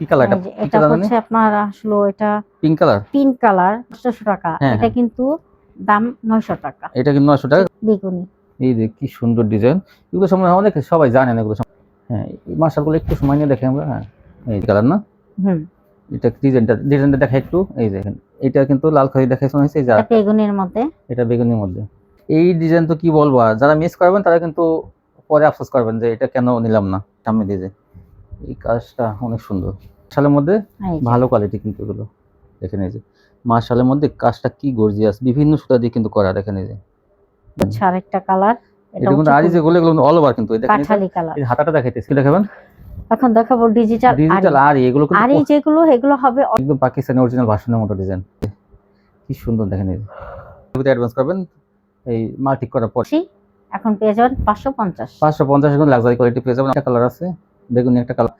কি কালার এটা? এটা হচ্ছে আপনার আসলে এটা পিঙ্ক কালার। পিঙ্ক কালার 800 টাকা। এটা কিন্তু দাম 900 টাকা। এটা কিন্তু 900 টাকা। বেগুনি। এই যে কি সুন্দর ডিজাইন, এগুলো সম্বন্ধে অনেক সবাই জানেন এগুলো। হ্যাঁ, এই মাশাআল্লাহ একটু সময় নিয়ে দেখেন আমরা। হ্যাঁ, এই কালার না? এটা ডিজাইনটা দেখা একটু। এই দেখেন, এটা কিন্তু লাল খয়েরি দেখাইছে হয়েছে। এই যে এটা বেগুনির মধ্যে। এটা বেগুনির মধ্যে। এই ডিজাইন তো কি বলবো, আর যারা মিস করবেন তারা কিন্তু পরে আফসোস করবেন যে এটা কেন নিলাম না। সামনে দিয়ে যে এই কাজটা অনেক সুন্দর, মাশাআল্লাহর মধ্যে ভালো কোয়ালিটি কিন্তু এগুলো। দেখেন এই যে মাশাআল্লাহর মধ্যে কাজটা কি গর্জিয়াস, বিভিন্ন সুতা দিয়ে কিন্তু করা। দেখেন এই যে হচ্ছে আরেকটা কালার। এটা কিন্তু আরি যেগুলো এগুলো অল ওভার কিন্তু। দেখেন এই হাতাটা দেখাইতেছি, দেখাবেন। এখন দেখাবো ডিজিটাল আরি। এগুলো কিন্তু আরি যেগুলো এগুলো হবে একদম পাকিস্তানি অরিজিনাল ভার্সনের মতো ডিজাইন। কি সুন্দর দেখেন এই যে অ্যাডভান্স করবেন এই মাল ঠিক করার পর। এখন পেয়ে যাবেন 550 এখন লাক্সারি কোয়ালিটি পেয়ে যাবেন। একটা কালার আছে বেগুনি, একটা কালার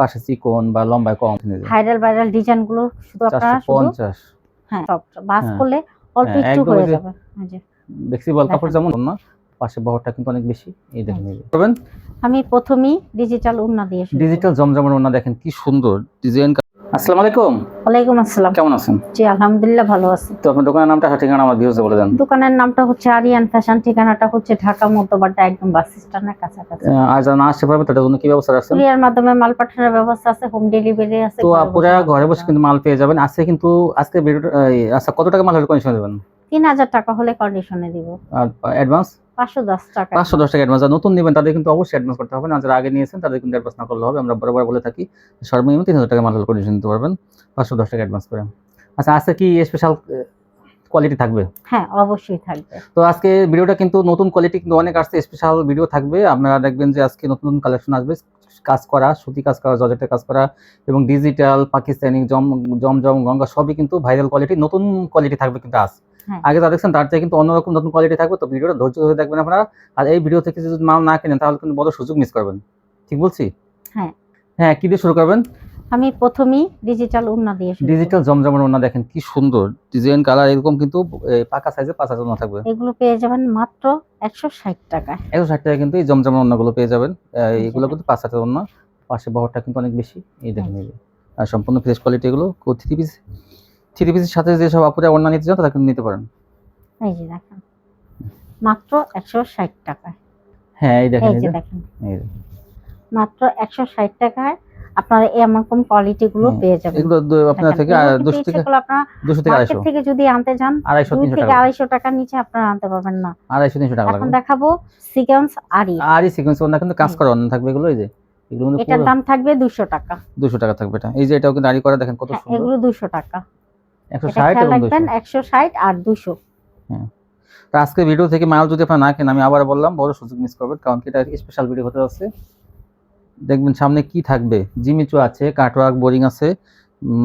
পাশে চিকন বা লম্বায় কম। ভাইরাল ডিজাইন গুলো শুধু আপনারা 450। হ্যাঁ, বাস করলে অল্প একটু হয়ে যাবে। এই যে ফ্লেক্সিবল কাপড় যেমন না, পাশে বহরটা কিন্তু অনেক বেশি। এই দেখেন এই করবেন। আমি প্রথমেই ডিজিটাল ওড়না দিয়ে শুরু। ডিজিটাল জমজমের ওড়না দেখেন কি সুন্দর ডিজাইন। আসসালামু আলাইকুম। ওয়ালাইকুম আসসালাম। কেমন আছেন? জি আলহামদুলিল্লাহ ভালো আছি। তো আপনার দোকানের নামটা আর ঠিকানা আমার ভিউয়ারদের বলে দেন। দোকানের নামটা হচ্ছে আরিয়ান ফ্যাশন, ঠিকানাটা হচ্ছে ঢাকা মধ্যবাড্ডা, একদম বাস স্ট্যান্ডের কাছাকাছি। আর যারা না আসতে পারবে তাদের জন্য কি ব্যবস্থা আছে? কুরিয়ার মাধ্যমে মাল পাঠানোর ব্যবস্থা আছে, হোম ডেলিভারি আছে। তো আপুরা ঘরে বসে কিন্তু মাল পেয়ে যাবেন। আজকে ভিডিওটা আচ্ছা, কত টাকা মাল হলে কন্ডিশন দেবেন? 3000 টাকা হলে কন্ডিশনে দিব। আর অ্যাডভান্স 510 টাকা। 510 টাকা অ্যাডভান্স। যারা নতুন নেবেন তাদের কিন্তু অবশ্যই অ্যাডভান্স করতে হবে না। যারা আগে নিয়েছেন তাদের কিন্তু অ্যাডভান্স না করলে হবে। আমরা বরাবর বলে থাকি সর্বনিম্ন 3000 টাকা মাল হলে কন্ডিশন দিতে পারবেন, 510 টাকা অ্যাডভান্স করে। আচ্ছা, আজকে কি স্পেশাল কোয়ালিটি থাকবে? হ্যাঁ অবশ্যই থাকবে। তো আজকে ভিডিওটা কিন্তু নতুন কোয়ালিটি কিন্তু অনেক আসছে, স্পেশাল ভিডিও থাকবে। আপনারা দেখবেন যে আজকে নতুন কালেকশন আসবে, কাজ করা, সুতি কাজ করা, জর্জেটের কাজ করা এবং ডিজিটাল পাকিস্তানি জমজম গঙ্গা সবই কিন্তু ভাইরাল কোয়ালিটি, নতুন কোয়ালিটি থাকবে কিন্তু আজ। আগে যা দেখছেন তার চেয়ে কিন্তু অন্যরকম নতুন কোয়ালিটি থাকবে। তো ভিডিওটা ধৈর্য ধরে দেখবেন আপনারা। আর এই ভিডিও থেকে যদি মাল না কেনেন তাহলে কিন্তু বড় সুযোগ মিস করবেন। ঠিক বলছি? হ্যাঁ হ্যাঁ। কি দিয়ে শুরু করবেন? আমি প্রথমেই ডিজিটাল ওড়না দিয়ে শুরু। ডিজিটাল জমজমের ওড়না দেখেন কি সুন্দর ডিজাইন, কালার এরকম কিন্তু পাকা সাইজে 5000 ওড়না থাকবে। এগুলো পেয়ে যাবেন মাত্র 160 টাকায়। 160 টাকা কিন্তু এই জমজমের ওড়নাগুলো পেয়ে যাবেন। এগুলো কিন্তু 5000 ওড়না, পাশে বহরটা কিন্তু অনেক বেশি। এই দেখেন এই যে আর সম্পূর্ণ ফ্রেশ কোয়ালিটি। এগুলো থ্রি পিসের সাথে যে সব আপুরা ওড়না নিতে চান তারা কিন্তু নিতে পারেন। এই যে দেখেন মাত্র 160 টাকায়। হ্যাঁ এই দেখেন এই যে মাত্র 160 টাকায় আপনারা এরকম কোয়ালিটি গুলো পেয়ে যাবেন। এগুলো আপনার থেকে 200 থেকে আপনারা 200 থেকে 250 থেকে যদি আনতে যান 200 থেকে 250 টাকার নিচে আপনারা আনতে পারবেন না। 250-300 টাকা লাগবে। এখন দেখাবো সিকোয়েন্স আরি সিকোয়েন্স ওড়না কিন্তু কাজ করা ওড়না থাকবে এগুলো। এই যে এগুলো কিন্তু এটার দাম থাকবে 200 টাকা। 200 টাকা থাকবে এটা। এই যে এটাও কিন্তু আরি করা দেখেন কত সুন্দর। এগুলো 200 টাকা। 160 এবং 200। 160 আর 200। হ্যাঁ। তো আজকে ভিডিও থেকে মাল যদি আপনারা না কেনেন, আমি আবার বললাম বড় সুযোগ মিস করবেন, কারণ এটা স্পেশাল ভিডিও হতে যাচ্ছে। দেখবেন সামনে কি থাকবে। জিমিচু আছে, কাটওয়ার্ক বোরিং আছে,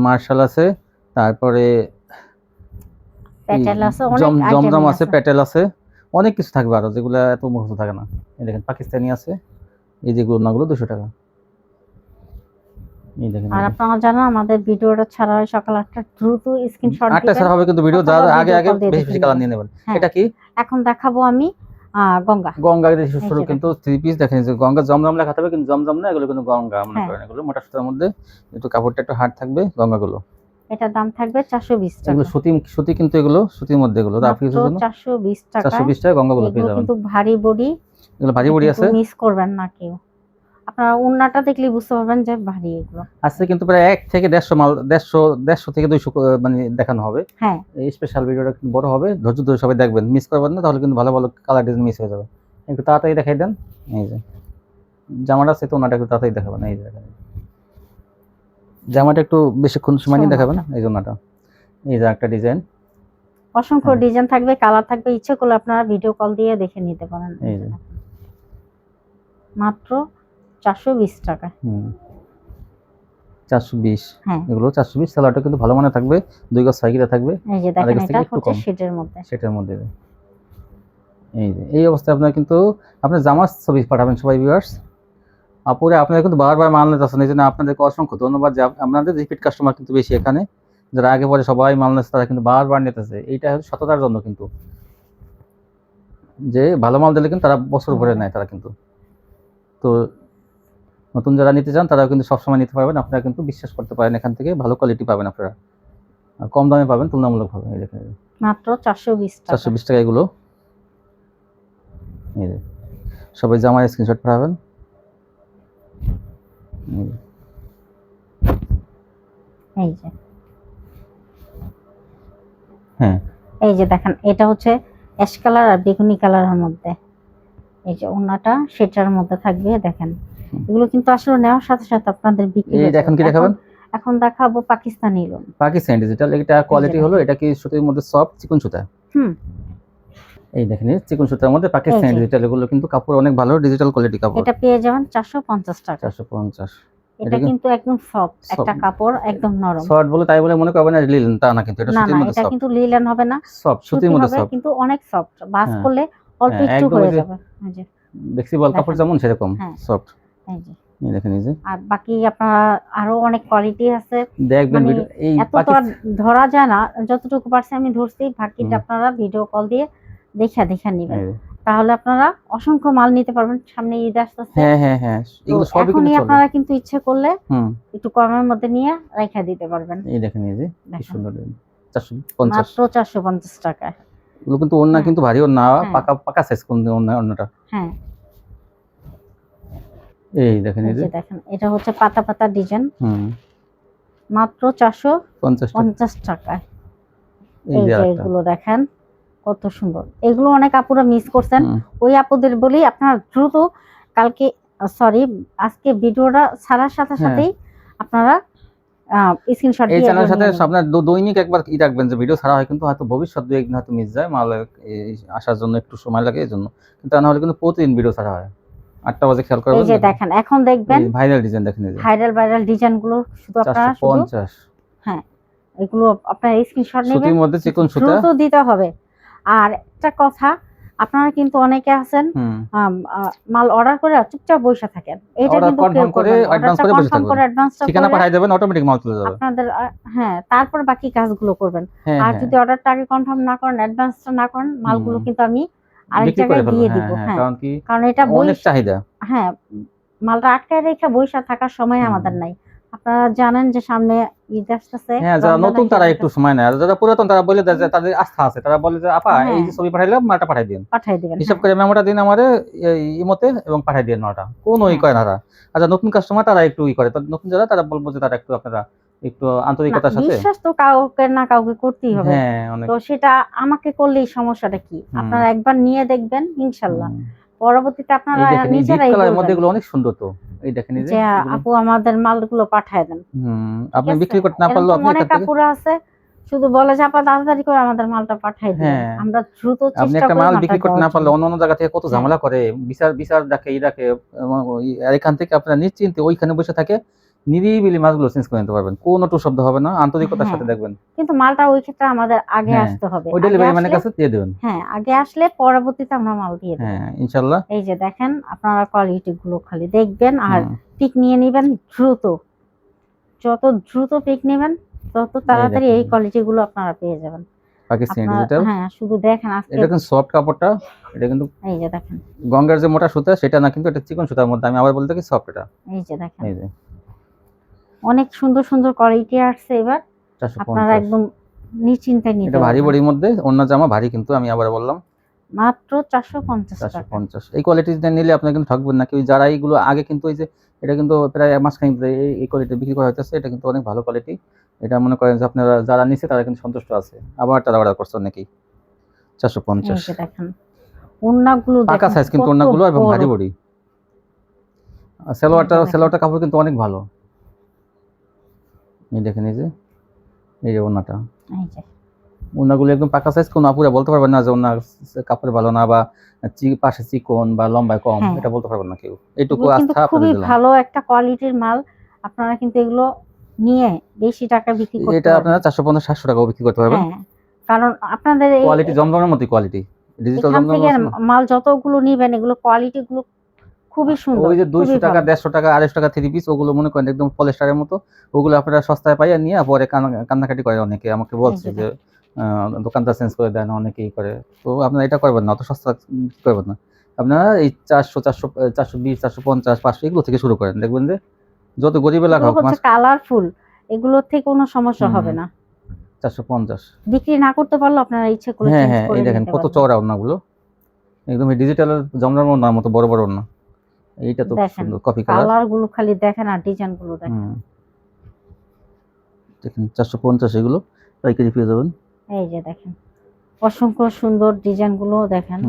মার্শাল আছে, তারপরে প্যাটেল আছে, জমজম আছে, প্যাটেল আছে, অনেক কিছু থাকবে আরো যেগুলো এত মুখস্থ থাকে না। এই দেখেন পাকিস্তানি আছে, এই যেগুলো নাগুলো 200 টাকা। এই দেখেন। আর আপনারা জানেন আমাদের ভিডিওটা ছাড়া হয় সকাল 8টা, দ্রুত স্ক্রিনশট দিবেন। 8টা ছাড়া হবে কিন্তু ভিডিও যারা আগে বেশি কালার নিয়ে নেবেন। এটা কি? এখন দেখাবো আমি গঙ্গা দিয়ে শুরু কিন্তু থ্রি পিস দেখেন যে গঙ্গা জমজম লেখা থাকবে কিন্তু জমজম না, এগুলো কিন্তু গঙ্গা মনে করেন। এগুলো মোটা সুতার মধ্যে একটু কাপড়টা একটু হার্ড থাকবে গঙ্গাগুলো। এটার দাম থাকবে 420 টাকা। এগুলো সুতি কিন্তু এগুলো সুতির মধ্যে এগুলো আপনাদের জন্য 420 টাকা। 420 টাকা গঙ্গাগুলো পেয়ে যাবেন। কিন্তু ভারী বডি, এগুলো ভারী বডি আছে, মিস করবেন না কেউ। আপনারা ওন্নাটা দেখলে বুঝতে পারবেন যে ভারী এগুলো আছে। কিন্তু প্রায় 1 থেকে 150 মাল 150 থেকে 200 মানে দেখানো হবে। হ্যাঁ এই স্পেশাল ভিডিওটা কিন্তু বড় হবে, ধৈর্য ধরে সবাই দেখবেন, মিস করবেন না, তাহলে কিন্তু ভালো ভালো কালার ডিজাইন মিস হয়ে যাবে। একটু তাড়াতাড়ি দেখাই দেন। এই যে জামাটা আছে তো ওনাটা একটু তাড়াতাড়ি দেখাবেন। এই যে দেখেন জামাটা একটু বেশিক্ষণ সময় নিয়ে দেখাবেন। এই জন্যটা এই যে একটা ডিজাইন, অসংখ্য ডিজাইন থাকবে, কালার থাকবে, ইচ্ছে করলে আপনারা ভিডিও কল দিয়ে দেখে নিতে পারেন। এই যে মাত্র 420 টাকা। 420। এগুলো 420। সালোয়ারটা কিন্তু ভালো মানের থাকবে, 2 গজ 6 গিরা থাকবে। এই যে দেখেন এটা হচ্ছে সেটের মধ্যে। এই যে এই অবস্থায় আপনারা কিন্তু আপনার জামার ছবি পাঠাবেন সবাই ভিউয়ার্স। আপুরে আপনারা কিন্তু বারবার মাল নিতেছেন, এই জন্য আপনাদেরকে অসংখ্য ধন্যবাদ। যে আপনাদের রিপিট কাস্টমার কিন্তু বেশি এখানে, যারা আগে পরে সবাই মাল নিচ্ছে তারা কিন্তু বারবার নিতেছে। এইটা হচ্ছে সততার জন্য কিন্তু, যে ভালো মাল দিলে কিন্তু তারা বছর ভরে নেয় তারা কিন্তু। তো নতুন যারা নিতে চান তারাও কিন্তু সবসময় নিতে পারবেন, আপনারা কিন্তু বিশ্বাস করতে পারেন, এখান থেকে ভালো কোয়ালিটি পাবেন আপনারা, আর কম দামে পাবেন তুলনামূলকভাবে। এই দেখেন মাত্র 420 টাকা। 420 টাকা এগুলো। এই যে সবাই জামার স্ক্রিনশট পাঠাবেন। এই যে হ্যাঁ এই যে দেখেন, এটা হচ্ছে অ্যাশ কালার আর বেগুনি কালারের মধ্যে। এই যে ওড়নাটা সেটার মধ্যে থাকবে। দেখেন এগুলো কিন্তু আসলে নেওয়ার সাথে সাথে আপনাদের বিক্রি এই হয়ে দেখেন কি যাবে। দেখাবেন, এখন দেখাবো পাকিস্তানি লোন। পাকিস্তানি ডিজিটাল। এটা কোয়ালিটি হলো, এটা কি সুতির মধ্যে সফট চিকন সুতা। হুম এই দেখেন চিকন সুতার মধ্যে পাকিস্তানি এই যে। ডিজিটাল, এগুলো কিন্তু কাপড় অনেক ভালো, ডিজিটাল কোয়ালিটি কাপড়। এটা পেয়ে যাবেন 450 টাকা। 450। এটা কিন্তু একদম সফট একটা কাপড়, একদম নরম। সফট বলে তাই বলে মনে করবেন না লিলেন, তা না, কিন্তু এটা না সুতির না, মধ্যে এটা সফট। কিন্তু লিলেন হবে না, সফট সুতির মধ্যে হবে, সফট, কিন্তু অনেক সফট। বাস হ্যাঁ। করলে অল্প হ্যাঁ, একটু একদম হয়ে ওই যে যাবে। এই যে ফ্লেক্সিবল কাপড় দেখেন। যেমন সেরকম হ্যাঁ সফট। এই যে এই দেখেন এই যে আর বাকি আপনারা আরো অনেক কোয়ালিটি আছে, দেখবেন মানে ভিডিও। এই এত তো আর ধরা যায় না, যতটুকু পারছি আমি ধরছি। বাকিটা আপনারা ভিডিও কল দিয়ে দেখে নেবেন, তাহলে আপনারা অসংখ্য মাল নিতে পারবেন। সামনে ঈদ আসতেছে। হ্যাঁ হ্যাঁ হ্যাঁ, এগুলো সবই কিন্তু এখনই চলে। আপনারা কিন্তু ইচ্ছে করলে হুম একটু কমের মধ্যে নিয়ে রেখে দিতে পারবেন। এই দেখেন এই যে কি দেখেন সুন্দর, 450। মাত্র 450 টাকায়। এগুলো কিন্তু ওড়না হ্যাঁ। কিন্তু ভারী ওড়না, হ্যাঁ। পাকা পাকা সাইজ কোন ওড়নাটা। হ্যাঁ এই দেখেন এই এই যে যে দেখেন, এটা হচ্ছে পাতা পাতা ডিজাইন। মাত্র 450 টাকা। 450 টাকায়। এই এই যে যে আরেকটা। এগুলো দেখেন কত সুন্দর। এগুলো অনেক আপুরা মিস করছেন। হুম। ওই আপুদের বলি আপনারা দ্রুত কালকে, সরি, আজকে ভিডিওটা ছাড়ার সাথে হ্যাঁ। সাথেই আপনারা স্ক্রিনশট এই দিয়ে চ্যানেলের সাথে নিয়ে নেবেন। আপনার দৈনিক একবার রাখবেন যে ভিডিও ছাড়া হয়, কিন্তু হয়তো ভবিষ্যৎ দু একদিন হয়তো মিস যায়, মাল আসার জন্য একটু সময় লাগে এই জন্য, কিন্তু তা না হলে কিন্তু প্রতিদিন ভিডিও ছাড়া হয়। 8টা বাজে খেয়াল করবেন। এই যে দেখেন, এখন দেখবেন ভাইরাল ডিজাইন দেখেন এই যে ভাইরাল ডিজাইন গুলো শুধু আপনারা শুধু 450। হ্যাঁ এগুলো আপনারা স্ক্রিনশট নেবেন, সুতির মধ্যে চিকন সুতা। দ্রুত দিতে হবে। আর একটা কথা, আপনারা কিন্তু অনেকে আছেন মাল অর্ডার করে চুপচাপ বসে থাকেন। এটা অর্ডার কিন্তু কনফার্ম করে অ্যাডভান্স করে বসে থাকবেন, অ্যাডভান্সটা ঠিকানা করে পাঠিয়ে দেবেন, অটোমেটিক মাল চলে যাবে। আপনাদের হ্যাঁ, তারপর বাকি কাজগুলো করবেন। হ্যাঁ আর হ্যাঁ, যদি অর্ডারটা আগে কনফার্ম না করেন, অ্যাডভান্সটা না করেন, মালগুলো কিন্তু আমি আরেক বিক্রি করে জায়গায় ফেলবো। দিয়ে হ্যাঁ দিব। হ্যাঁ, হ্যাঁ কারণ কি কারণ এটা অনেক চাহিদা। হ্যাঁ, মালটা আটকায় রেখে বইসা থাকার সময় আমাদের নাই। আপনারা জানেন যে সামনে ঈদ আসতেছে। হ্যাঁ, যারা নতুন তারা একটু সময় নেয়, আর যারা পুরাতন তারা বলে দেয় যে তাদের আস্থা আছে, তারা বলে যে আপা এই যে ছবি পাঠাইলাম, মালটা পাঠাই দিন, পাঠিয়ে দিবেন। হিসাব করে মেমোটা দিন আমারে ইমোতে এবং পাঠাই দিন মালটা। কোনো ই করে না তারা। আর যারা নতুন কাস্টমার তারা একটু ই করে, নতুন যারা তারা বলবো যে তারা একটু আপনারা একটু আন্তরিকতার সাথে। বিশ্বাস তো কাউকে না কাউকে করতেই হবে। হ্যাঁ অনেক। তো সেটা আমাকে করলেই সমস্যাটা কি? আপনারা একবার নিয়ে দেখবেন, ইনশাআল্লাহ পরবর্তীতে আপনারা নিজেরাই বলবেন। মধ্যে বলবেন এগুলো অনেক সুন্দর তো। এই দেখেন এই যে আপু আমাদের মালগুলো পাঠায় দেন। আপনি বিক্রি করতে না পারলেও আপনি অনেক আপুরা আছে শুধু বলে যে আপা তাড়াতাড়ি করে আমাদের মালটা পাঠায় দিন। আমরা দ্রুত আপনি চেষ্টা একটা করি মাল মালটা বিক্রি করতে দেওয়ার না পারলে জন্য। অন্য জায়গা থেকে কত ঝামেলা করে, বিচার ডাকে ই ডাকে, আর এখান থেকে আপনারা নিশ্চিন্তে ওইখানে বসে থাকে নিরিবিলি মাছগুলো চেঞ্জ করে নিতে পারবেন, কোনো টু শব্দ হবে না, আন্তরিকতার সাথে দেখবেন। কিন্তু মালটা ওই ক্ষেত্রে আমাদের আগে আসতে হবে। ওই ডেলিভারি ম্যানের কাছে দিয়ে দেবেন। হ্যাঁ, আগে আসলে পরবর্তীতে আমরা মাল দিয়ে দেব। হ্যাঁ ইনশাআল্লাহ। এই যে দেখেন, আপনারা কোয়ালিটি গুলো খালি দেখবেন আর পিক নিয়ে নেবেন দ্রুত। যত দ্রুত পিক নেবেন তত তাড়াতাড়ি এই কোয়ালিটি গুলো আপনারা পেয়ে যাবেন। পাকিস্তানি ডিজিটাল। হ্যাঁ, শুধু দেখেন আজকে এটা কিন্তু সফট কাপড়টা, এটা কিন্তু এই যে দেখেন গঙ্গার যে মোটা সুতা সেটা না, কিন্তু এটা চিকন সুতার মধ্যে, আমি আবার বলতে কি সফট। এটা এই যে দেখেন এই যে অনেক সুন্দর সুন্দর কোয়ালিটি আসছে এবার। আপনারা 450। একদম নিশ্চিন্তে নিতে এটা ভারী বডির মধ্যে, অন্য জামা ভারী, কিন্তু আমি আবার বললাম মাত্র 450 টাকা। 450। এই কোয়ালিটিটা নিলে আপনি কিন্তু ঠকবেন না কেউ। যারা এইগুলো আগে কিন্তু এই যে এটা কিন্তু প্রায় মাসখানেক ধরে এই কোয়ালিটি বিক্রি করা হচ্ছে, এটা কিন্তু অনেক ভালো কোয়ালিটি। এটা মনে করেন যে আপনারা যারা নিচ্ছে তারা কিন্তু সন্তুষ্ট আছে, আবার তারা অর্ডার করছে অনেকেই। 450। এই যে দেখেন ওন্নাগুলো পাকা সাইজ কিন্তু ওন্নাগুলো এবং ভারী বডি। আর সালোয়ারটা কাপড় কিন্তু অনেক ভালো। এই দেখেন এই যে ওন্নাটা, এই যে ওন্নাগুলো একদম পাকা সাইজ, কোনো আপুরা বলতে পারবেন না যে ওন্না কাপড় ভালো না বা পাশে চিকন বা লম্বায় কম, এটা বলতে পারবেন না কেউ। এইটুকু আস্থা আপনাদের খুবই দিলাম। ভালো একটা কোয়ালিটির মাল। আপনারা কিন্তু এগুলো নিয়ে বেশি টাকা বিক্রি করতে পারবেন। এটা আপনারা 450 700 টাকাও বিক্রি করতে পারবেন। হ্যাঁ, কারণ আপনাদের এই কোয়ালিটি জমজমের মতই কোয়ালিটি, ডিজিটাল এখান থেকে জমজমের মাল যতগুলো নিবেন এগুলো কোয়ালিটি গুলো খুবই সুন্দর। ওই যে 200 টাকা 150 টাকা 250 টাকা 3 পিস, ওগুলো মনে করেন একদম পলিস্টারের মতো, ওগুলো আপনারা সস্তায় পাইয়া নিয়ে পরে কান্নাকাটি করে অনেকে, আমাকে বলছে যে দোকানদার চেঞ্জ করে দেয় না, অনেকেই করে। তো আপনারা এটা করবেন না, অত সস্তা করবেন না। আপনারা এই 420 450 500 এগুলো থেকে শুরু করেন, দেখবেন যে যত গরিব এলাকা এগুলো হোক হচ্ছে কালারফুল, এগুলোর থেকে কোনো সমস্যা হবে না। 450। বিক্রি না করতে পারলে আপনারা ইচ্ছে করে হ্যাঁ চেঞ্জ হ্যাঁ, করে এই দেখেন নিতে কত পারবেন। চওড়া ওড়নাগুলো, একদম ডিজিটাল জমজমের ওড়নার মতো বড় বড় ওড়না। এইটা তো দেখেন সুন্দর কফি কালার। কালার গুলো খালি দেখেন আর ডিজাইন গুলো দেখেন। দেখেন 450 এগুলো পাইকারি পেয়ে যাবেন। এই যে দেখেন অসংখ্য সুন্দর ডিজাইন গুলো দেখেন।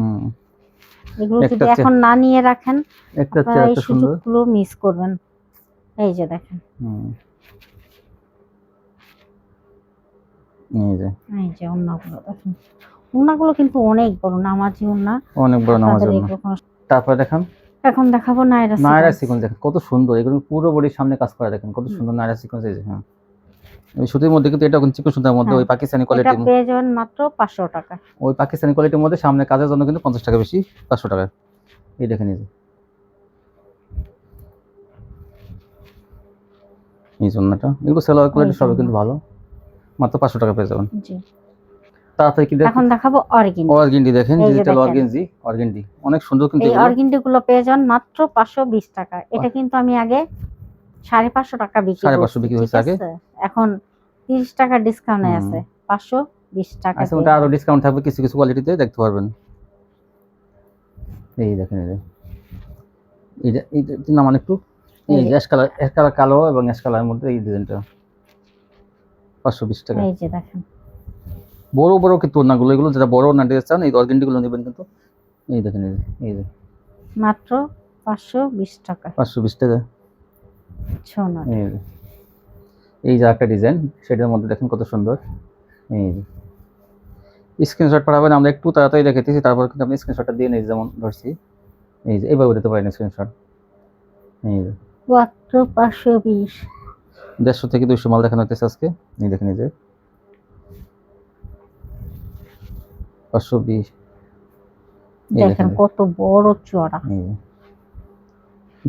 এগুলো যদি একটা এখন না নিয়ে রাখেন একটা আপনারা এই একটা সুন্দর। সুযোগগুলো মিস করবেন। এই যে দেখেন, এই যে ওড়নাগুলো দেখেন, ওড়নাগুলো কিন্তু অনেক বড়, নামাজি ওড়না, অনেক বড় নামাজ আপনাদের ওড়না। এগুলো কোনো। তারপর দেখেন এখন দেখাবো নায়রা নায়রা সিকোয়েন্স। সিকোয়েন্স, দেখেন কত সুন্দর, এগুলো পুরো বডির সামনে কাজ করা, দেখেন কত সুন্দর নায়রা সিকোয়েন্স। এই যে ওই সুতির মধ্যে কিন্তু এটা কিন্তু চিকন সুতার মধ্যে ওই পাকিস্তানি এটা কোয়ালিটি, পেয়ে যাবেন মাত্র 500 টাকা। ওই পাকিস্তানি কোয়ালিটির মধ্যে সামনে কাজের জন্য কিন্তু 50 টাকা বেশি, 500 টাকা। এই দেখেন এই জন্যটা, এগুলো সেলোয়ার কোয়ালিটি সবই কিন্তু ভালো, মাত্র 500 টাকা পেয়ে যাবেন। জি। তারপরে কি দেখেন, এখন দেখাবো অর্গেন্ডি। অর্গেন্ডি দেখেন, ডিজিটাল অর্গেন্ডি অনেক সুন্দর কিন্তু এই এগুলো। অর্গেন্ডি গুলো পেয়ে যান মাত্র 520 টাকা। এটা কিন্তু আমি আগে 550 টাকা বিক্রি 550 করছি, বিক্রি ঠিক হয়েছে আগে। আছে? এখন 30 টাকা ডিসকাউন্টে আছে, 520 টাকা আচ্ছা, দিয়ে ওটা আরো ডিসকাউন্ট থাকবে কিছু কিছু কোয়ালিটিতে, দেখতে পারবেন। এই দেখেন এইটা নামান একটু, এই যে অ্যাশ কালার কালো এবং অ্যাশ কালারের মধ্যে এই ডিজাইনটা 520 টাকা। এই যে দেখেন বড় বড় কিন্তু ওড়নাগুলো, এগুলো যেটা বড় ওড়না ড্রেস চান এই অর্গেন্ডি গুলো নেবেন কিন্তু। এই দেখেন এই যে মাত্র 520 টাকা। 520 টাকা। সোনা এই যে একটা ডিজাইন, সেটার মধ্যে দেখেন কত সুন্দর। এই যে স্ক্রিনশট পাঠাবেন, আমরা একটু তাড়াতাড়ি দেখাইতেছি, তারপর কিন্তু আপনি স্ক্রিনশটটা দিয়ে নেই, যেমন ধরছি এই যে এইভাবে দিতে পারেন স্ক্রিনশট। এই যে মাত্র 520। 150 থেকে 200 মাল দেখানো হইতেছে আজকে। এই দেখেন এই যে 520। দেখেন কত বড় চড়া।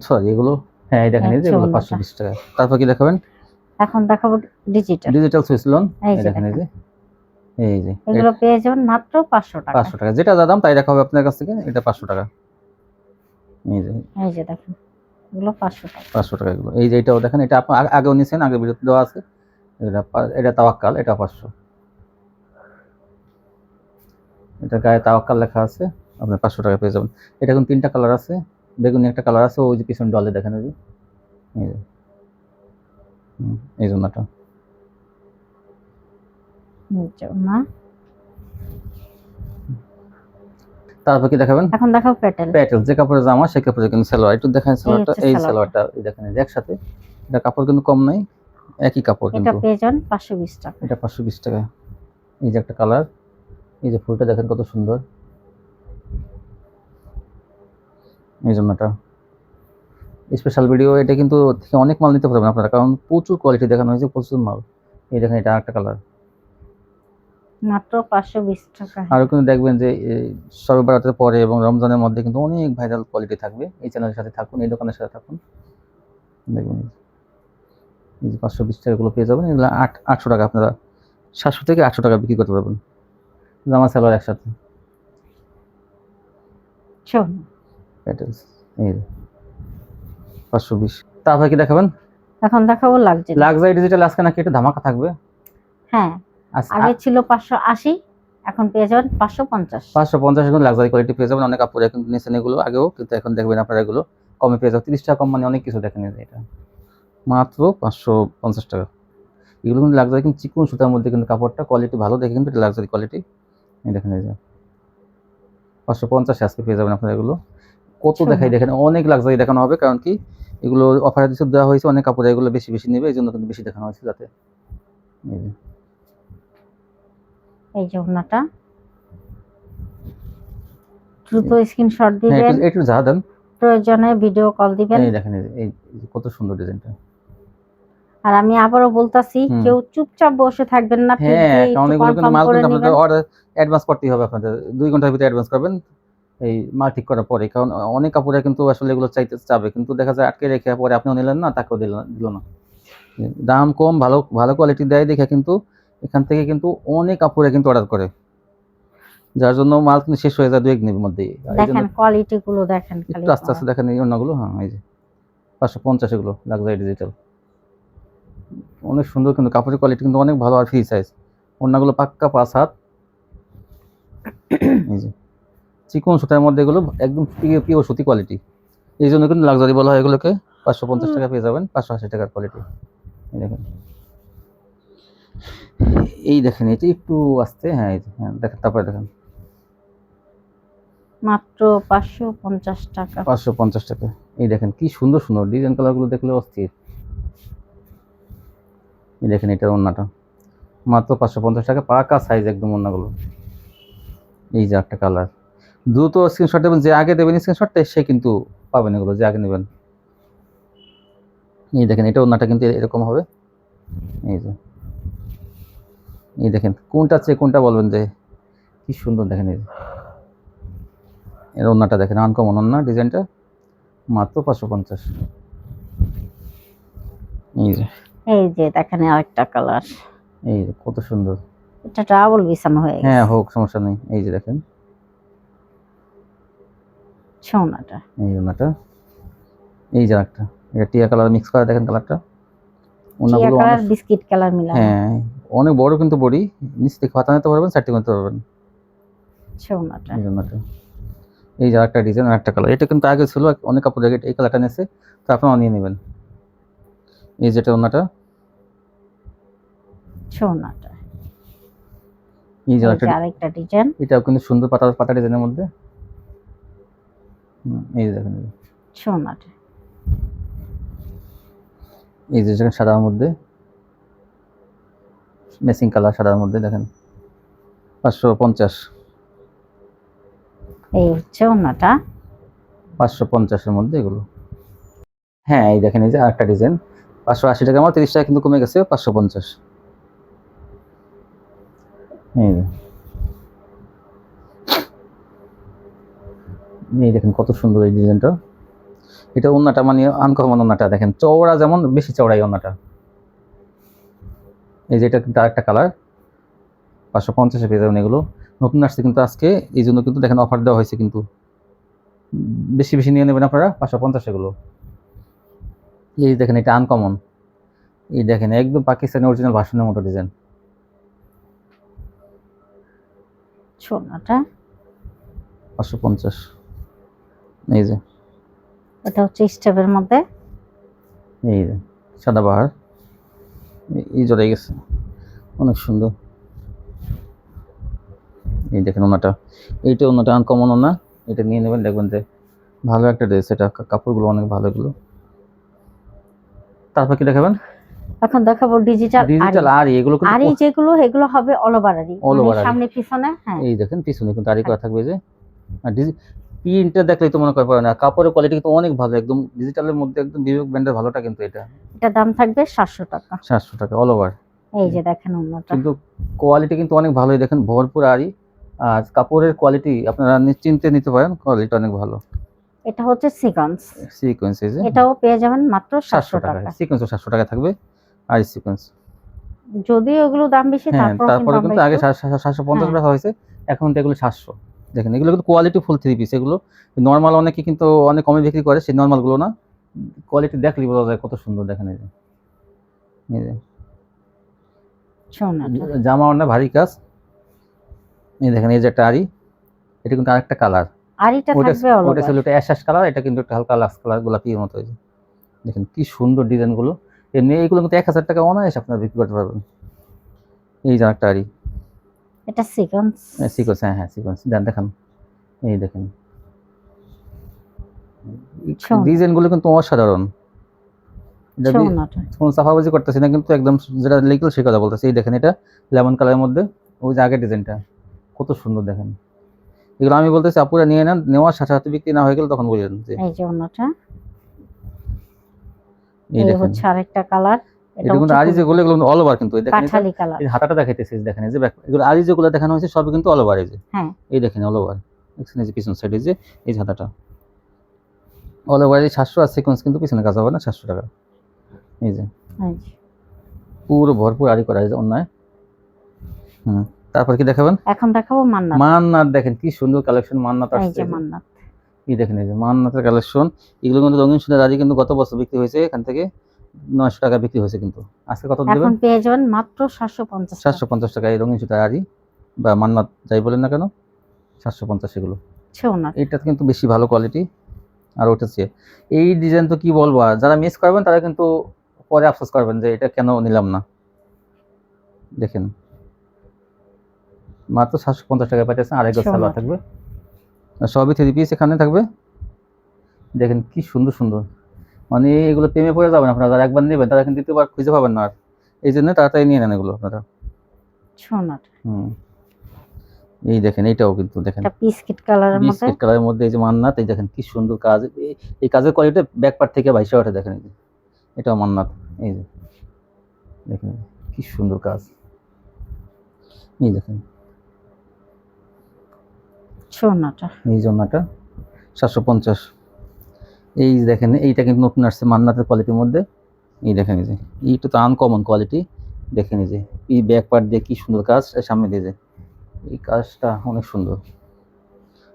সরি এগুলো, হ্যাঁ এই দেখেন এই যে এগুলো 520 টাকা। তারপর কি দেখাবেন? এখন দেখাবো ডিজিটাল সুইচ লোন। এই এই দেখেন এই যে এগুলো পেয়ে যাবেন মাত্র 500 টাকা। 500 টাকা, যেটা যা দাম তাই রাখা হবে আপনার কাছ থেকে। এটা 500 টাকা। এই যে দেখেন এগুলো 500 টাকা। 500 টাকা এগুলো। এই যে এটাও দেখেন, এটা আপনি আগেও নিয়েছেন, আগে ভিডিওতে দেওয়া আছে। এটা তাওয়াক্কাল, এটা 500। এটা গায়ে তাওয়াক্কাল লেখা আছে, আপনি 500 টাকা পেয়ে যাবেন। এটা এখন 3টা কালার আছে, বেগুনি একটা কালার আছে, ওই যে পিছন ডলে দেখেন ওই যে এই জন্যটা। তারপর কি দেখাবেন? এখন দেখাবো প্যাটেল। যে কাপড়ের জামা সেই কাপড়ে কিন্তু সালোয়ার। একটু দেখেন সালোয়ারটা, এই সালোয়ারটা এই দেখেন একসাথে, এটা কাপড় কিন্তু কম নাই, একই কাপড় কিন্তু। এটা পেয়ে যান 520 টাকা। এটা 520 টাকা। এই যে একটা কালার, এই যে ফুলটা দেখেন কত সুন্দর। এই জন্যটা স্পেশাল ভিডিও, এটা কিন্তু অনেক মাল নিতে পারবেন আপনারা, কারণ প্রচুর কোয়ালিটি দেখানো হয়েছে, প্রচুর মাল। এই দেখেন এটা আরেকটা কালার, মাত্র 520 টাকা। আরো কিন্তু দেখবেন যে শবে বরাতের পরে এবং রমজানের মধ্যে কিন্তু অনেক ভাইরাল কোয়ালিটি থাকবে। এই চ্যানেলের সাথে থাকুন, এই দোকানের সাথে থাকুন, দেখবেন এই যে 520 টাকা গুলো পেয়ে যাবেন। এগুলো 800 টাকা, আপনারা 700 থেকে 800 টাকা বিক্রি করতে পারবেন জামা সালোয়ার একসাথে। এই 520। তারপর কি দেখাবেন? এখন দেখাবো লাক্সারি ডিজিটাল। আজকে নাকি এটা ধামাকা থাকবে। হ্যাঁ, আগে ছিল 580, এখন পেয়ে যাবেন 550। 550 এখন লাক্সারি কোয়ালিটি পেয়ে যাবেন। অনেক কাপড় এখন নিয়েছেন এগুলো আগেও, কিন্তু এখন দেখবেন আপনারা এগুলো কমে পেয়ে যাবেন। 30 টাকা কম মানে অনেক কিছু। দেখেন এটা মাত্র 550 টাকা। এগুলো কিন্তু লাক্সারি, কিন্তু চিকন সুতার মধ্যে কিন্তু কাপড়টা কোয়ালিটি ভালো দেখে কিন্তু এটা লাক্সারি কোয়ালিটি। এই দেখেন এই যে 550 আজকে পেয়ে যাবেন আপনারা এগুলো। কত দেখাই দেখেন, অনেক লাক্সারি দেখানো হবে, কারণ কি এগুলো অফারে কিছু দেওয়া হয়েছে, অনেক কাপড় এগুলো বেশি বেশি নেবে, এই জন্য কিন্তু বেশি দেখানো হয়েছে যাতে। এই যে ওড়নাটা দ্রুত স্ক্রিনশট দিবেন, একটু যা দেন, প্রয়োজনে ভিডিও কল দিবেন। এই দেখেন এই কত সুন্দর ডিজাইনটা। আর আমি আবারও বলতাছি, কেউ চুপচাপ বসে থাকবেন না, পিক দিয়ে একটু কনফার্ম করে নেবেন। অর্ডার অ্যাডভান্স করতেই হবে আপনাদের, 2 ঘন্টার ভিতরে অ্যাডভান্স করবেন এই মাল ঠিক করার পরে, কারণ অনেক কাপড়ে কিন্তু আসলে এগুলো চাবে, কিন্তু দেখা যায় আটকে রেখে পরে আপনিও নিলেন না, তাকেও দিল না। দাম কম, ভালো ভালো কোয়ালিটি দেয় দেখে কিন্তু এখান থেকে কিন্তু অনেক কাপড়ে কিন্তু অর্ডার করে। যার জন্য মাল কিন্তু শেষ হয়ে যায় 2-1 দিনের মধ্যেই। আর এই জন্য দেখেন কোয়ালিটি গুলো দেখেন খালি একটু আস্তে আস্তে দেখেন এই ওড়নাগুলো, হ্যাঁ এই যে 550 এগুলো লাক্সারি ডিজিটাল, অনেক সুন্দর কিন্তু কাপড়ের কোয়ালিটি কিন্তু অনেক ভালো আর ফ্রি সাইজ। ওড়নাগুলো পাক্কা 5 হাত, এই যে চিকন সুতার মধ্যে এগুলো একদম পিওর সুতি কোয়ালিটি, এই জন্য কিন্তু লাক্সারি বলা হয় এগুলোকে। 550 টাকা পেয়ে যাবেন 580 টাকার কোয়ালিটি। এই দেখেন, এই দেখেন এটা একটু আসতে, হ্যাঁ এই যে, হ্যাঁ দেখেন তারপরে দেখেন মাত্র 550 টাকা। 550 টাকা। এই দেখেন কি সুন্দর সুন্দর ডিজাইন, কালারগুলো দেখলে অস্থির। এই দেখেন এটার ওড়নাটা মাত্র 550 টাকা, পাকা সাইজ একদম ওড়নাগুলো। এই যে একটা কালার, দ্রুত স্ক্রিনশট দেবেন, যে আগে দেবেন স্ক্রিনশটটা সে কিন্তু পাবেন এগুলো, যে আগে নেবেন। এই দেখেন এটা ওড়নাটা কিন্তু এরকম হবে, এই যে এই দেখেন কোনটা চেয়ে কোনটা বলবেন যে কি সুন্দর। দেখেন এই এর ওড়নাটা দেখেন, আনকমন ওড়না, ডিজাইনটা মাত্র 550। এই যে দেখেন আরেকটা কালার, এই যে কত সুন্দর, এটা ডাবল বিছানো হয়ে গেছে। হ্যাঁ হোক সমস্যা নেই। এই যে দেখেন সোনাটা, এই ওড়নাটা, এই যে একটা এটা টিয়া কালার মিক্স করা, দেখেন কালারটা। ওড়নাগুলো কালার অনেক, বিস্কিট কালার মিলানো। হ্যাঁ অনেক বড় কিন্তু বডি, নিচ থেকে হাতা নিতে পারবেন, সাইড থেকে নিতে পারবেন। সোনাটা, এই ওড়নাটা, এই যে একটা ডিজাইন আর একটা কালার, এটা কিন্তু আগে ছিল অনেক কাপড় জায়গায় এই কালারটা নিয়েছে, তো আপনারা নিয়ে নেবেন। এই যেটা ওড়নাটা, সোনাটা, এই যে এই একটা, যে আরেকটা ডিজাইন, এটাও কিন্তু সুন্দর পাতা পাতা ডিজাইনের মধ্যে। এই যে দেখেন সোনাটা, এই যে সাদার মধ্যে ম্যাচিং কালার, সাদার মধ্যে দেখেন 550। এই হচ্ছে ওনাটা 550-এর মধ্যে এগুলো। হ্যাঁ এই দেখেন এই যে আরেকটা ডিজাইন 580 টাকা, আমার 30 টাকা কিন্তু কমে গেছে 550। এই যে এই দেখেন কত সুন্দর এই ডিজাইনটা। এটা ওন্নাটা মানে আনকমন ওন্নাটা, দেখেন চওড়া যেমন বেশি চওড়াই ওন্নাটা। এই যে এটা কিন্তু আরেকটা কালার 550-এ পেয়ে যাবেন এগুলো, নতুন আসছে কিন্তু আজকে, এই জন্য কিন্তু দেখেন অফার দেওয়া হয়েছে, কিন্তু বেশি বেশি নিয়ে নেবেন আপনারা 550 এগুলো। এই দেখেন এটা আনকমন, এই দেখেন একদম পাকিস্তানি অরিজিনাল ভার্সনের মতো ডিজাইন। সোনাটা 550। এই যে এটা হচ্ছে স্টেপের মধ্যে, এই যে সাদা বাহার, এই জড়াই গেছে, অনেক সুন্দর। এই দেখেন ওনাটা, এইটা ওনাটা আনকমন ওনা, এটা নিয়ে নেবেন, দেখবেন যে ভালো একটা ড্রেস, এটা কাপড়গুলো অনেক ভালো এগুলো। তারপর কি দেখাবেন? এখন দেখাবো ডিজিটাল ডিজিটাল আরি, এগুলো কিন্তু আরি যেগুলো এগুলো হবে অল ওভার আরি, All over আরি। সামনে পিছনে। হ্যাঁ এই দেখেন পিছনে কিন্তু আরি করা থাকবে, যে আর প্রিন্টটা দেখলেই তো মনে করেন না, কাপড়ের কোয়ালিটি কিন্তু অনেক ভালো, একদম ডিজিটালের মধ্যে একদম বিবেক ব্র্যান্ডের ভালোটা কিন্তু এটা। এটা দাম থাকবে 700 টাকা। 700 টাকা অল ওভার। এই যে দেখেন ওনাটা, কিন্তু কোয়ালিটি কিন্তু অনেক ভালোই, দেখেন ভরপুর আরি, আর কাপড়ের কোয়ালিটি আপনারা নিশ্চিন্তে নিতে পারেন, কোয়ালিটি অনেক ভালো। এটা হচ্ছে সিকোয়েন্স, সিকোয়েন্স, এই যে এটাও পেয়ে যাবেন মাত্র 700 700 টাকা, টাকা। সিকোয়েন্সও 700 টাকা থাকবে, আর সিকোয়েন্স। যদিও এগুলো দাম বেশি, হ্যাঁ তারপরে কিন্তু আগে একটু 750 হ্যাঁ। টাকা হয়েছে, এখন তো এগুলো 700। দেখেন এগুলো কিন্তু কোয়ালিটি ফুল 3 পিস, এগুলো নর্মাল অনেকে কিন্তু অনেক কমে বিক্রি করে, সেই নর্মালগুলো না, কোয়ালিটি দেখলেই বোঝা যায় কত সুন্দর। দেখেন এই যে সোনাটা, জামা অনেক ভারী কাজ। এই দেখেন এই যে একটা আরি, এটা কিন্তু আরেকটা কালার, আরিটা ওটা থাকবে অল ওটা ছিল ওভার। একটা অ্যাশ কালার, এটা কিন্তু একটা হালকা লাক্স কালার গোলাপির মতো। এই যে দেখেন কি সুন্দর ডিজাইনগুলো, এমনি এইগুলো কিন্তু 1000 টাকা অনায়াসে আপনারা বিক্রি করতে পারবেন। এই যে একটা আরি, এটা সিকোয়েন্স, সিকোয়েন্স, হ্যাঁ হ্যাঁ সিকোয়েন্স দেখান। এই দেখেন ডিজাইনগুলো কিন্তু অসাধারণ, সোনাটা, কোনো চাপাবাজি করতেছি না, কিন্তু একদম যেটা লিখল সে কথা বলতেছি। এই দেখেন এটা লেমন কালারের মধ্যে, ওই যে আগের ডিজাইনটা কত সুন্দর। দেখেন এগুলো আমি বলতেছি আপুরা নিয়ে নেন, নেওয়ার সাথে সাথে বিক্রি না হয়ে গেলে তখন বললেন যে। এই যে ওনাটা, এই এই দেখেন হচ্ছে আরেকটা কালার, এটা কিন্তু আরি যেগুলো এগুলো অল ওভার, কিন্তু এই দেখেন কাঠালি কালার। এই হাতাটা দেখাইতেছি, দেখেন এই যে এগুলো আরি যেগুলো দেখানো হয়েছে সবই কিন্তু অল ওভার। এই যে হ্যাঁ এই দেখেন অল ওভার, দেখছেন এই যে পিছন সাইডে যে এই হাতাটা অল ওভার, এই 700, আর সিকোয়েন্স কিন্তু পিছনে কাজ হবে না, 700 টাকা। এই যে পুরো ভরপুর আরি করা, এই যে অন্যায়। তারপর কি দেখাবেন? এখন দেখাবো মান্নাত। মান্নাত দেখেন কি সুন্দর কালেকশন, মান্নাত এই আসছে। যে মান্নাত, এই দেখেন, এই যে মান্নাতের কালেকশন। এগুলো কিন্তু রঙিন সুতার আজই কিন্তু গত বছর বিক্রি হয়েছে, এখান থেকে 900 টাকা বিক্রি হয়েছে, কিন্তু আজকে কত দেবেন? এখন পেয়ে যাবেন মাত্র 750 টাকা। 750 টাকা এই রঙিন সুতার আজই বা মান্নাত যাই বলেন না কেন, 750 এগুলো। ছোনার এটা কিন্তু বেশি ভালো কোয়ালিটি। আর ওটা চেয়ে এই ডিজাইন তো কি বলবো, আর যারা মিস করবেন তারা কিন্তু পরে আফসোস করবেন যে এটা কেন নিলাম না। দেখেন মাত্র 750 টাকা পাইতেছেন, আড়াই গজ সালোয়ার থাকবে, আর সবই 3 পিস এখানে থাকবে। দেখেন কি সুন্দর সুন্দর, মানে এগুলো প্রেমে পড়ে যাবেন আপনারা, যারা একবার নেবেন তারা কিন্তু দ্বিতীয়বার খুঁজে পাবেন না আর। এই জন্য তাড়াতাড়ি নিয়ে নেন এগুলো আপনারা। ছোনার এই দেখেন এইটাও কিন্তু দেখেন এটা বিস্কিট কালারের মধ্যে, বিস্কিট কালারের মধ্যে এই যে মান্নাত, এই দেখেন কি সুন্দর কাজ। এই কাজের কোয়ালিটি ব্যাক পার্ট থেকে ভাইসা ওঠে, দেখেন এই যে এটাও মান্নাত। এই যে দেখেন কি সুন্দর কাজ, এই দেখেন ছোনাটা এই জন্যটা 750। এই দেখেন এইটা কিন্তু নতুন আসছে মান্নাতের কোয়ালিটির মধ্যে। এই দেখেন এই যে এইটা তো আনকমন কোয়ালিটি। দেখেন এই যে এই ব্যাক পার্ট দিয়ে কি সুন্দর কাজ, আর সামনে দিয়ে যে এই কাজটা অনেক সুন্দর।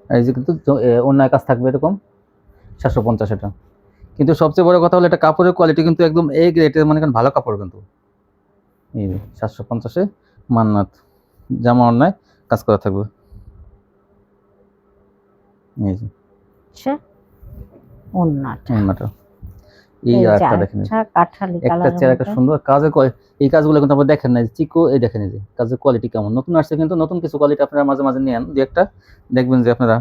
আর এই যে কিন্তু অন্য কাজ থাকবে এরকম 750 এটা। কিন্তু সবচেয়ে বড় কথা হলো এটা কাপড়ের কোয়ালিটি কিন্তু একদম এ গ্রেডের, মানে ভালো কাপড় কিন্তু। এই যে 750-এ মান্নাত, জামা অন্যায় কাজ করা থাকবে। এই যে অন্যটা এই আরেকটা দেখেন, কাঠালি একটা কালারের চেয়ার একটা মধ্যে, সুন্দর কাজের এই কাজগুলো কিন্তু আপনারা দেখেন না, চিকো এই দেখেন এই যে কাজের কোয়ালিটি কেমন। নতুন আসছে কিন্তু নতুন কিছু কোয়ালিটি আপনারা মাঝে মাঝে নেন, দু একটা দেখবেন যে আপনারা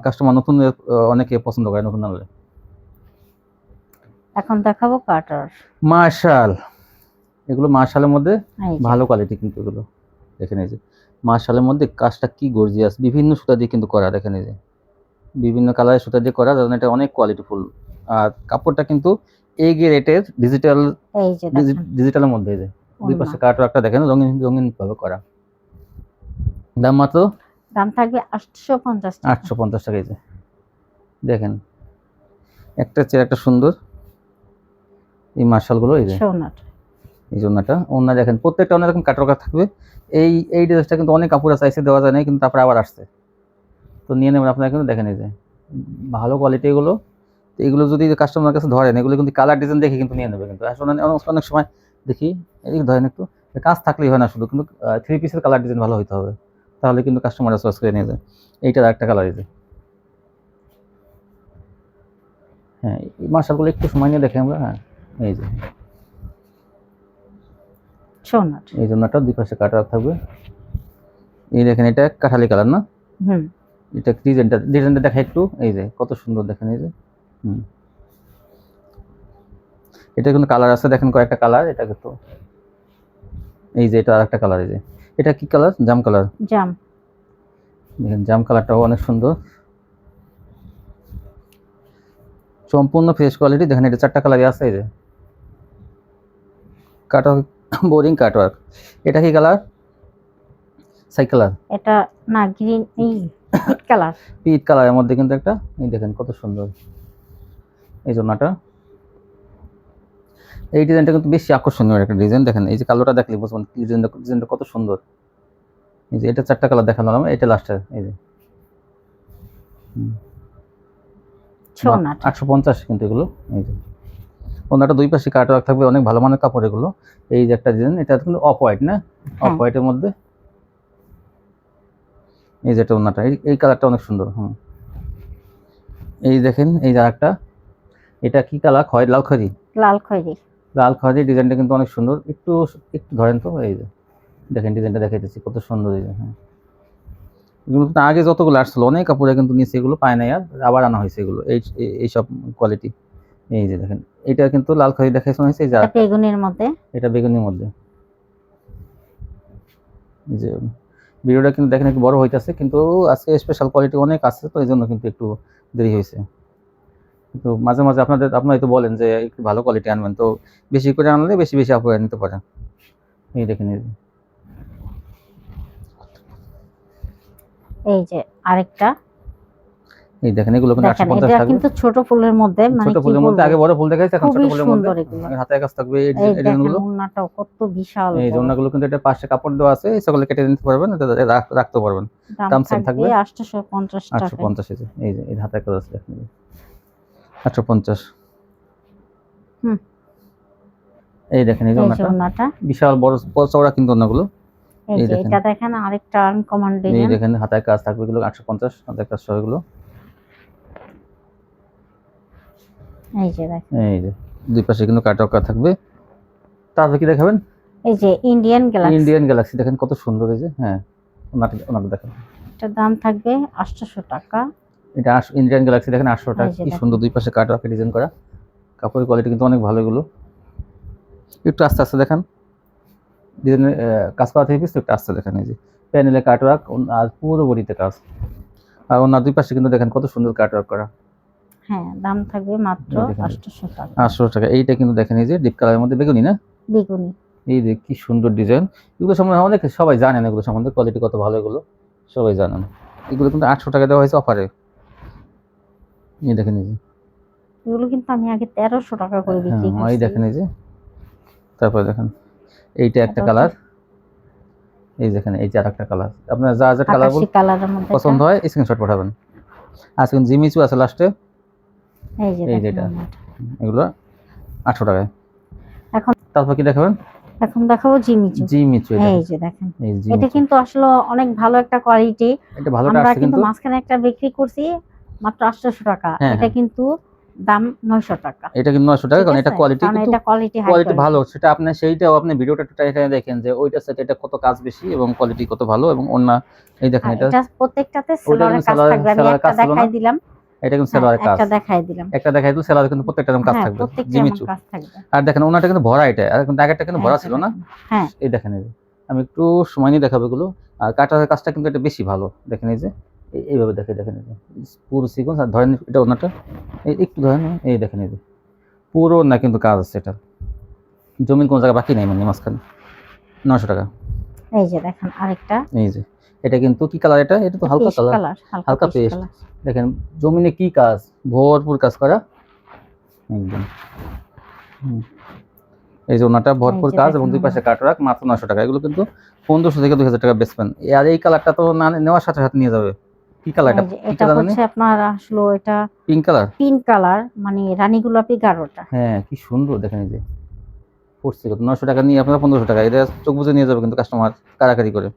কাস্টমার নতুন অনেকে পছন্দ করে নতুন আনলে। এখন দেখাবো কাটার। মার্শাল, এগুলো মার্শালের মধ্যে এই যে ভালো কোয়ালিটি কিন্তু এগুলো। দেখেন এই যে মার্শালের মধ্যে কাজটা কি গর্জিয়াস, বিভিন্ন সুতা দিয়ে কিন্তু করা। দেখেন এই যে বিভিন্ন কালারের সুতা দিয়ে করা, কারণ এটা অনেক কোয়ালিটিফুল। আর কাপড়টা কিন্তু এই রেটের ডিজিটাল, এই যে দেখেন ডিজিটালের মধ্যে এই যে দুই পাশে কাট একটা দেখেন রঙিন রঙিন ভাবে করা। দাম মাত্র দাম থাকবে 850 টাকা। 850 টাকা। এই যে দেখেন একটা চেয়ে একটা সুন্দর এই মার্শালগুলো, এই যে সোনার এই জন্যটা অন্য দেখেন প্রত্যেকটা অন্য রকম কাটার থাকবে। এই ড্রেসটা কিন্তু অনেক কাপড় চাইছে, দেওয়া যায় না, কিন্তু তারপরে আবার আসছে, তো নিয়ে নেবেন আপনারা। কিন্তু দেখেন এই যে ভালো কোয়ালিটি এগুলো। তো এগুলো যদি কাস্টমার কাছে ধরেন, এগুলো কিন্তু কালার ডিজাইন দেখে কিন্তু নিয়ে নেবে। কিন্তু আসলে অনেক সময় দেখি এদিকে ধরেন একটু কাজ থাকলেই হয় না শুধু, কিন্তু 3 পিসের কালার ডিজাইন ভালো হইতে হবে, তাহলে কিন্তু কাস্টমাররা চয়েস করে নিয়ে যায়। এইটার একটা কালার এই যে, হ্যাঁ এই মার্শালগুলো একটু সময় নিয়ে দেখে আমরা। হ্যাঁ এই যে সোনার এই জন্যটা দুই পাশে কাটা থাকবে। এই দেখেন এটা কাঠালি কালার না, এটা ডিজাইনটা দেখা একটু, এই যে কত সুন্দর দেখেন এই যে। এটা কিন্তু কালার আছে দেখেন, কয়েকটা কালার। এটা কিন্তু এই যে এটা আরেকটা কালার, এই যে এটা কি কালার, জাম কালার। জাম দেখেন জাম কালারটাও অনেক সুন্দর, সম্পূর্ণ ফ্রেশ কোয়ালিটি। দেখেন এটা 4টা কালারই আছে। এই যে কাটওয়ার্ক, বোরিং কাটওয়ার্ক। এটা কি কালার, সাই কালার। এটা না গ্রিন, এই পিট কালার, পিট কালারের মধ্যে কিন্তু একটা, এই দেখেন কত সুন্দর এই জন্যটা। এই ডিজাইনটা কিন্তু বেশি আকর্ষণীয় একটা ডিজাইন। দেখেন এই যে কালোটা দেখলে বুঝবেন ডিজাইনটা কত সুন্দর। এই যে এটা 4টা কালার দেখালাম, এটা লাস্টে এই যে 850 কিন্তু এগুলো। এই যে ওনাটা দুই পাশে কাটওয়ার্ক থাকবে, অনেক ভালো মানের কাপড় এগুলো। এই যে একটা ডিজাইন, এটা কিন্তু অফ হোয়াইট না, অফ হোয়াইটের মধ্যে এই যেটা ওনাটা, এই কালারটা অনেক সুন্দর। এই দেখেন এই যে আরেকটা, এটা কি কালার, লাল খয়েরি, লাল খয়েরি ডিজাইনটা কিন্তু অনেক সুন্দর। একটু একটু ধরেন তো, এই যে দেখেন ডিজাইনটা দেখাইতেছি কত সুন্দর। এই যে হ্যাঁ এগুলো কিন্তু আগে যতগুলো আসছিল অনেক কাপড়ে কিন্তু নিচে এগুলো পায় না, আর আবার আনা হয়েছে এগুলো এইসব কোয়ালিটি। এই যে দেখেন এটা কিন্তু লাল খয়েরি দেখাইছে হয়েছে, এই যে বেগুনের মধ্যে, এটা বেগুনির মধ্যে। এই যে ভিডিওটা কিন্তু দেখেন একটু বড় হইতাছে, কিন্তু আজকে স্পেশাল কোয়ালিটি অনেক আছে, তো এই জন্য কিন্তু একটু দেরি হয়েছে। কিন্তু মাঝে মাঝে আপনারা তো বলেন যে একটু ভালো কোয়ালিটি আনবেন, তো বেশি করে আনলে বেশি বেশি আপনারা নিতে পারেন। এই দেখেন এই যে আরেকটা, এই দেখেন এগুলো কিন্তু দেখেন 850 এটা থাকবে। কিন্তু ছোট ফুলের মধ্যে, মানে ছোট কি ফুলের মধ্যে বলবো, আগে বড় ফুল দেখাইছে, এখন ছোট খুবই ফুলের মধ্যে সুন্দর এগুলো। হাতে কাজ থাকবে। এই এই দেখেন ডিজাইনগুলো, ওড়নাটাও কত বিশাল এই বড়। জন্যগুলো কিন্তু এটা পাশে কাপড় দেওয়া আছে, সেগুলো কেটে নিতে পারবেন, এটা রাখতে পারবেন। দাম সেম থাকবে থাকবে 850 টাকা। 850। এই যে এই হাতে কাজ আছে দেখেন, 850। হুম। এই দেখেন এই এই যে ওড়নাটা ওড়নাটা, বিশাল বড় চওড়া কিন্তু ওড়নাগুলো। এই এই যে দেখেন, এটা দেখেন আরেকটা আনকমন এই ডিজাইন। দেখেন হাতে কাজ থাকবে, এগুলো 850 হাতে কাজ সহ এগুলো। এই যে দেখেন, এই যে দুই পাশে কিন্তু কাটওয়ার্ক করা থাকবে। তারপর কি দেখাবেন? এই যে ইন্ডিয়ান গ্যালাক্সি, ইন্ডিয়ান গ্যালাক্সি দেখেন কত সুন্দর। এই যে হ্যাঁ, ওনাটা দেখেন, এটার দাম থাকবে 800 টাকা। এটা ইন্ডিয়ান গ্যালাক্সি দেখেন 800 টাকা। এই যে কি দেখেন। সুন্দর দুই পাশে কাটওয়ার্ক ডিজাইন করা, কাপড়ের কোয়ালিটি কিন্তু অনেক ভালো এগুলো। একটু আস্তে আস্তে দেখেন, ডিজাইনের কাজ করা থেকে পিস একটু আস্তে দেখেন। এই যে প্যানেলে কাটওয়ার্ক আর পুরো বডিতে কাজ, আর ওনার দুই পাশে কিন্তু দেখেন কত সুন্দর কাটওয়ার্ক করা। হ্যাঁ, দাম থাকবে মাত্র এই দেখেন, 800 টাকা। 800 টাকা। এইটা কিন্তু দেখেন এই যে ডিপ কালারের মধ্যে বেগুনি না, বেগুনি। এই যে কি সুন্দর ডিজাইন। এগুলো সম্বন্ধে অনেক সবাই জানেন, এগুলো সম্বন্ধে কোয়ালিটি কত ভালো এগুলো সবাই জানেন। এগুলো কিন্তু 800 টাকা দেওয়া হয়েছে অফারে। এই দেখেন এই যে, এগুলো কিন্তু আমি আগে 1300 টাকা করে বিক্রি হ্যাঁ এই করছি। দেখেন এই যে, তারপরে দেখেন এইটা একটা এটা কালার। এই দেখেন এই যে আরেকটা কালার। আপনার যা যা কালার আকাশি কালারের মধ্যে পছন্দ হয় স্ক্রিনশট পাঠাবেন। আজকে জিমিচু আছে লাস্টে, এই যে এই দেখেন যেটা ওড়নাটা। এগুলো 800 টাকায়। এখন তারপর কি দেখাবেন? এখন দেখাবো জিমিচু। জিমিচু। এই যে দেখেন, এই এটা জিমিচু, কিন্তু আসলে অনেক ভালো একটা কোয়ালিটি। এটা ভালোটা আমরা আসছে কিন্তু কিন্তু। মাঝখানে একটা বিক্রি করছি মাত্র 800 টাকা। হ্যাঁ, এটা হ্যাঁ। কিন্তু দাম 900 টাকা। এটা কিন্তু 900 টাকা, ঠিক কারণ এটা আছে? কোয়ালিটি কারণ কিন্তু এটা কোয়ালিটি হাই কোয়ালিটি ভালো। কোয়ালিটি। সেটা আপনি সেইটাও আপনি ভিডিওটা একটু ট্রাই দেখেন যে ওইটার সাথে এটা কত কাজ বেশি এবং কোয়ালিটি কত ভালো। এবং অন্য এই দেখেন আর এটা, এটা প্রত্যেকটাতে ওইটা সেলরের কিন্তু কাজ থাকবে। আমি সেলারের একটা কাজ ছিল না, দেখাই দিলাম। এটা কিন্তু হ্যাঁ, সেলারের কাজ। একটা দেখাই দিলাম। একটা দেখাই দিল, সেলারে কিন্তু প্রত্যেকটা কাজ হ্যাঁ, থাকবে প্রত্যেকটা জিমিচু। কাজ থাকবে। আর দেখেন ওনাটা কিন্তু ভরা, এটা আর কিন্তু আগেরটা কিন্তু ভরা ছিল না। হ্যাঁ, এই দেখেন এই যে, আমি একটু সময় নিয়ে দেখাবো এগুলো। আর কাটার কাজটা কিন্তু এটা বেশি ভালো। দেখেন এই যে এইভাবে দেখেন এই যে পুরো সিকোয়েন্স। আর ধরেন এটা ওনাটা, এই একটু ধরেন, এই দেখেন এই যে পুরো না কিন্তু কাজ আছে এটা, জমিন কোনো জায়গায় বাকি নাই, মানে মাঝখানে। 900 টাকা। এই যে দেখেন আরেকটা এই যে এটা কিন্তু কি কালার, এটা এটা তো হালকা পেস্ট কালার, কালার, হালকা পেস্ট পেস্ট। কালার। দেখেন জমিনে কি কাজ, ভরপুর কাজ করা একদম। এই যে ওনাটা ভরপুর এই যে কাজ দেখেন এবং দুই পাশে ওড়নাটা। কাটওয়ার্ক, মাত্র 900 টাকা। এগুলো কিন্তু 1500 থেকে 2000 টাকা বেচবেন। আর এই কালারটা তো না নেওয়ার সাথে সাথে নিয়ে যাবে। কি কালার এটা? এই যে কি এটা কালার জানি? হচ্ছে আপনার আসলে এটা পিঙ্ক কালার। পিঙ্ক কালার, মানে রানী গোলাপি গাঢ়টা। হ্যাঁ কি সুন্দর দেখেন এই যে, পড়ছে কত, 900 টাকা নিয়ে আপনারা 1500 টাকা। এটা চোখ বুঝে নিয়ে যাবে কিন্তু কাস্টমার কারাকারি করে।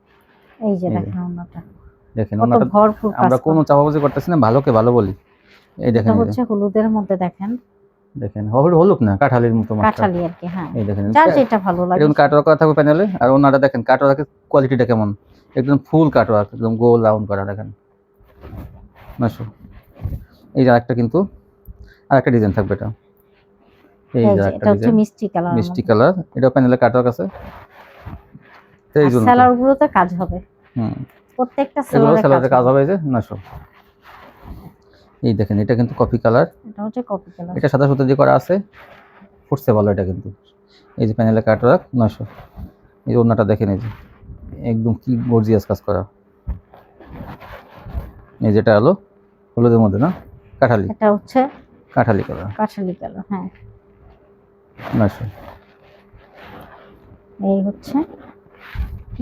এই যে এই যে দেখেন ওড়নাটা দেখেন কত ওনাটা, ভরপুর কাজ আমরা কোনো করা। চাপাবাজি করতেছি না, ভালোকে ভালো বলি। এই দেখেন এটা এই যে, হচ্ছে হলুদের মধ্যে দেখেন, দেখেন হলুক না, কাঠালির মতো মাছটা। কাঁঠালি আর কি। হ্যাঁ, এই দেখেন যার যেটা ভালো লাগে। এরকম কাটওয়ার্ক করা থাকবে প্যানেলে। আর ওনাটা দেখেন কাটওয়ার্কের কোয়ালিটিটা কেমন, একদম ফুল কাটওয়ার্ক, একদম গোল রাউন্ড করা। দেখেন 900। এই যে আরেকটা কিন্তু আরেকটা ডিজাইন থাকবে এটা। এই এই যে যে আরেকটা এটা হচ্ছে ডিজাইন, মিষ্টি কালার। মিষ্টি কালার। এটা প্যানেলে কাটওয়ার্ক আছে, এই জন্য সেলার গুলোতে কাজ হবে, হুম প্রত্যেকটা এগুলো সেলারে সেলারে কাজ হবে। হবে। এই যে 900। এই দেখেন এটা কিন্তু কফি কালার, এটা হচ্ছে কপি কালার। এটা সাদা সুতো দিয়ে করা আছে, ফুটছে ভালো এটা কিন্তু। এই যে প্যানেলে কাটওয়ার্ক 900। এই যে ওড়নাটা দেখেন এই যে একদম কি গর্জিয়াস কাজ করা। এই যেটা হলো হলুদের মধ্যে না, কাঠালি, এটা হচ্ছে কাঠালি কালার, কাঠালি কালার। হ্যাঁ, 900। এই হচ্ছে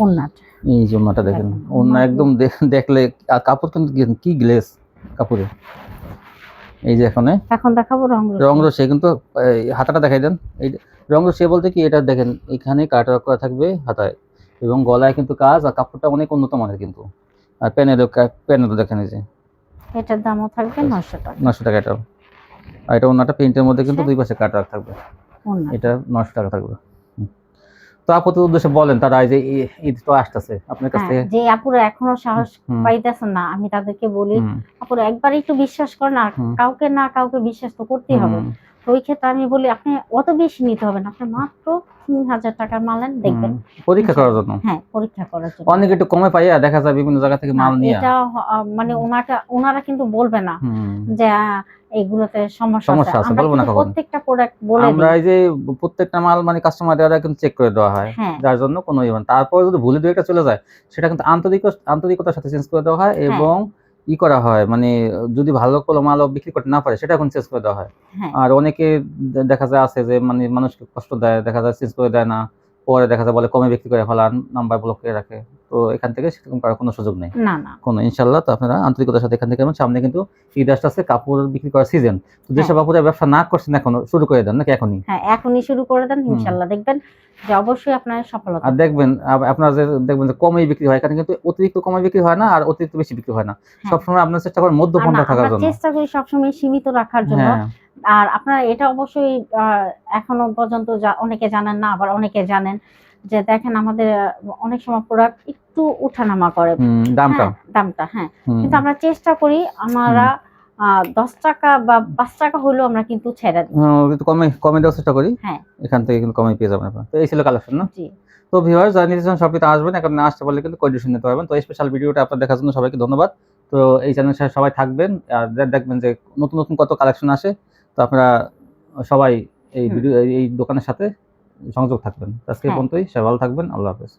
ওড়নাটা। এই যে ওড়নাটা দেখেন, ওড়না একদম দেখলে, আর কাপড় কিন্তু কি গ্লেস কাপড়ে। এই যে এখন দেখাবো রং রসে কিন্তু হাতাটা দেখাই দেন। এই রং রসে বলতে কি, এটা দেখেন এখানে কাটওয়ার্ক করা থাকবে হাতায়, এবং গলায় কিন্তু কাজ, আর কাপড়টা অনেক উন্নত মানের কিন্তু। আর প্যানেলও দেখেন এই যে, এটার দামও থাকবে 900 টাকা। 900 টাকা এটাও। আর এটা ওড়নাটা প্রিন্টের মধ্যে কিন্তু দুই পাশে কাটওয়ার্ক থাকবে, ওড়না এটা 900 টাকা থাকবে। তো আপনাদের উদ্দেশ্যে বলেন, তারা এই যে ঈদ তো আসতেছে আপনার কাছ থেকে। যে আপুরা এখনো সাহস পাইতেছেন না, আমি তাদেরকে বলি আপুরা একবার একটু বিশ্বাস করেন, আর কাউকে না কাউকে বিশ্বাস তো করতেই হবে। তো ওই ক্ষেত্রে আমি বলি আপনি অত বেশি নিতে হবে না, আপনি মাত্র 3000 টাকার মাল নেন, দেখবেন পরীক্ষা করার জন্য। হ্যাঁ, পরীক্ষা করার জন্য। অনেক একটু কমে পাইয়া দেখা যায় বিভিন্ন জায়গা থেকে মাল নিয়ে, এটা মানে ওনারা কিন্তু বলবে না যে এগুলোতে সমস্যা আছে। আমরা বলবো না কখনো। প্রত্যেকটা প্রোডাক্ট বলে আমরা দিই। এই যে প্রত্যেকটা মাল মানে কাস্টমার দ্বারা কিন্তু চেক করে দেওয়া হয়, যার জন্য কোনো ইভেন্ট তারপর যদি ভুলে দুই একটা চলে যায়, সেটা কিন্তু আন্তরিকতার সাথে চেঞ্জ করে দেওয়া হয়। এবং ই করা হয়, মানে যদি ভালো কোনো মালও বিক্রি করতে না পারে সেটা এখন চেঞ্জ করে দেওয়া হয়। হ্যাঁ আর অনেকে দেখা যায় আছে যে মানে মানুষকে কষ্ট দেয়, দেখা যায় চেঞ্জ করে দেয় না, পরে দেখা যায় বলে কমে বিক্রি করে ফেলান, নাম্বার ব্লক করে রাখে। তো এখান থেকে সেরকম করার কোনো সুযোগ নেই না না কোনো, ইনশাল্লাহ। তো আপনারা আন্তরিকতার সাথে এখান থেকে সামনে কিন্তু ঈদ আসতেছে, কাপড় বিক্রি করার সিজন। তো হ্যাঁ যেসব আপুরা ব্যবসা না করছেন এখনো, শুরু করে দেন নাকি এখনই? হ্যাঁ এখনই শুরু করে দেন, ইনশাল্লাহ দেখবেন যে অবশ্যই আপনার সফলতা আর পাবেন। দেখবেন আপনারা যে দেখবেন যে কমই বিক্রি হয়, এখানে কিন্তু অতিরিক্ত কমে বিক্রি হয় না, আর অতিরিক্ত বেশি বিক্রি হয় না। হ্যাঁ সবসময় আপনার চেষ্টা করেন মধ্য আর না পন্থা থাকার আমরা জন্য। চেষ্টা করি সবসময় সীমিত রাখার জন্য। হ্যাঁ, আর আপনারা এটা অবশ্যই এখনো পর্যন্ত অনেকে জানেন না, আবার অনেকে জানেন যে দেখেন আমাদের অনেক সময় প্রোডাক্ট একটু উঠানামা করে, দামটা। হ্যাঁ দামটা, হ্যাঁ হুম, কিন্তু আমরা চেষ্টা করি আমরা 10 টাকা বা 5 টাকা হলেও আমরা কিন্তু ছেড়ে দিই। একটু কমে কমে দেওয়ার চেষ্টা করি। হ্যাঁ এখান থেকে কিন্তু কমে পেয়ে যাবেন আপনারা। তো এই ছিল কালেকশন না? জি তো ভিউয়ার্স যারা নিতে চান শপে আসবেন, এখন না আসতে পারলে কিন্তু কন্ডিশন নিতে পারবেন। তো স্পেশাল ভিডিওটা আপনার দেখার জন্য সবাইকে ধন্যবাদ। তো এই চ্যানেলের সাথে সবাই থাকবেন, আর দেখবেন যে নতুন নতুন কত কালেকশন আসে। তো আপনারা সবাই এই হুম ভিডিও এই দোকানের সাথে সংযোগ থাকবেন। আজকে এই হ্যাঁ পর্যন্তই, সবাই ভালো থাকবেন। আল্লাহ হাফেজ।